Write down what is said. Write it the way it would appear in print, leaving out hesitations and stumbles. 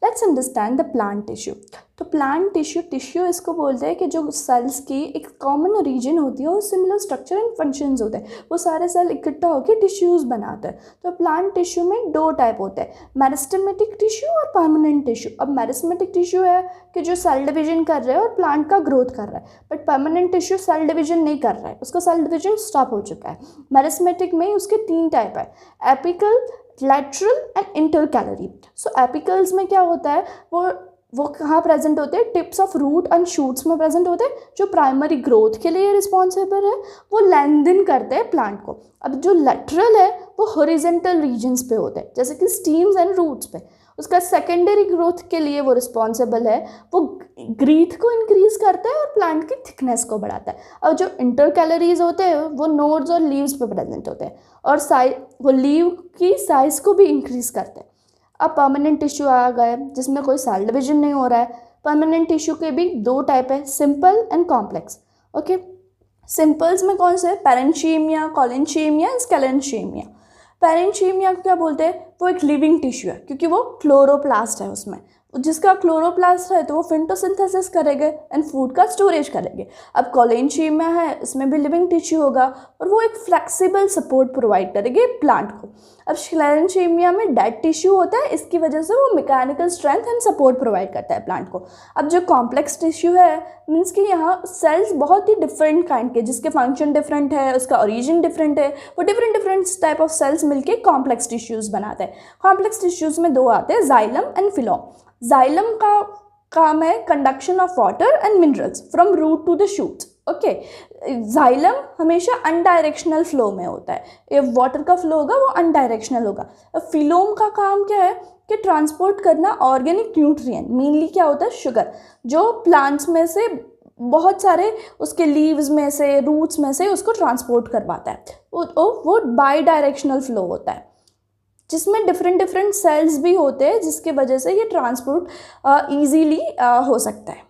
Let's understand the plant tissue. तो plant tissue इसको बोलते हैं कि जो सेल्स की एक कॉमन रीजन होती है और सिमिलर स्ट्रक्चर एंड फंक्शंस होते हैं, वो सारे सेल इकट्ठा होकर टिश्यूज़ बनाते हैं। तो प्लांट टिश्यू में दो टाइप होते हैं, मेरिस्टेमेटिक टिश्यू और परमानेंट टिश्यू। अब मेरिस्टेमेटिक टिश्यू है कि जो सेल डिवीजन कर रहा है और प्लांट का ग्रोथ कर रहा है, but permanent tissue cell division नहीं कर रहा है, उसका सेल डिवीजन स्टॉप हो चुका है। मेरिस्टेमेटिक में उसके 3 टाइप है, apical, lateral and intercalary. So apicals में क्या होता है, वो कहाँ प्रेजेंट होते हैं, tips of root and shoots में प्रेजेंट होते हैं, जो प्राइमरी ग्रोथ के लिए रिस्पॉन्सिबल है, वो लेंथन करते हैं प्लांट को। अब जो लैटरल है वो हॉरिजॉन्टल रीजन्स पे होते हैं, जैसे कि स्टीम्स एंड रूट्स पे। उसका सेकेंडरी ग्रोथ के लिए वो रिस्पॉन्सिबल है, वो ग्रीथ को इंक्रीज करता है और प्लांट की थिकनेस को बढ़ाता है। और जो इंटरकैलरीज होते हैं वो नोड्स और लीव्स पे प्रेजेंट होते हैं और वो लीव की साइज को भी इंक्रीज करते हैं। अब परमानेंट टिश्यू आ गया जिसमें कोई सेल डिवीजन नहीं हो रहा है। परमानेंट टिश्यू के भी 2 टाइप है, simple and complex. Okay, symbols में कौन से, पैरेंचीमिया, कॉलेंचीमिया, स्केलेंचीमिया। पैरेंचीमिया क्या बोलते हैं, वो एक लिविंग टिश्यू है क्योंकि वो क्लोरोप्लास्ट है, उसमें जिसका क्लोरोप्लास्ट है तो वो फिटोसिंथेसिस करेंगे एंड फूड का स्टोरेज करेंगे। अब कॉलेंचीमिया है, इसमें भी लिविंग टिश्यू होगा और वो एक फ्लेक्सिबल सपोर्ट प्रोवाइड करेंगे प्लांट को। अब स्केलेंचीमिया में डेड टिश्यू होता है, इसकी वजह से वो mechanical strength and support provide करता है प्लांट को। अब जो कॉम्प्लेक्स टिश्यू है, मीन्स कि यहाँ सेल्स बहुत ही डिफरेंट काइंड के, जिसके फंक्शन डिफरेंट है, उसका ओरिजिन डिफरेंट है, वो डिफरेंट टाइप ऑफ सेल्स मिलके कॉम्प्लेक्स टिश्यूज़ बनाते हैं। कॉम्प्लेक्स टिश्यूज़ में 2 आते हैं, जाइलम एंड फिलोम। जाइलम का काम है conduction of water and minerals from root to the shoots. Okay, xylem हमेशा अनडायरेक्शनल फ्लो में होता है, ये वाटर का फ्लो होगा वो अनडायरेक्शनल होगा। फिलोम का काम क्या है कि ट्रांसपोर्ट करना ऑर्गेनिक न्यूट्रिएंट, मेनली क्या होता है शुगर, जो प्लांट्स में से बहुत सारे उसके लीव्स में से, रूट्स में से उसको ट्रांसपोर्ट करवाता है। वो बाई डायरेक्शनल फ्लो होता है जिसमें डिफरेंट सेल्स भी होते हैं, जिसकी वजह से ये ट्रांसपोर्ट ईजीली हो सकता है।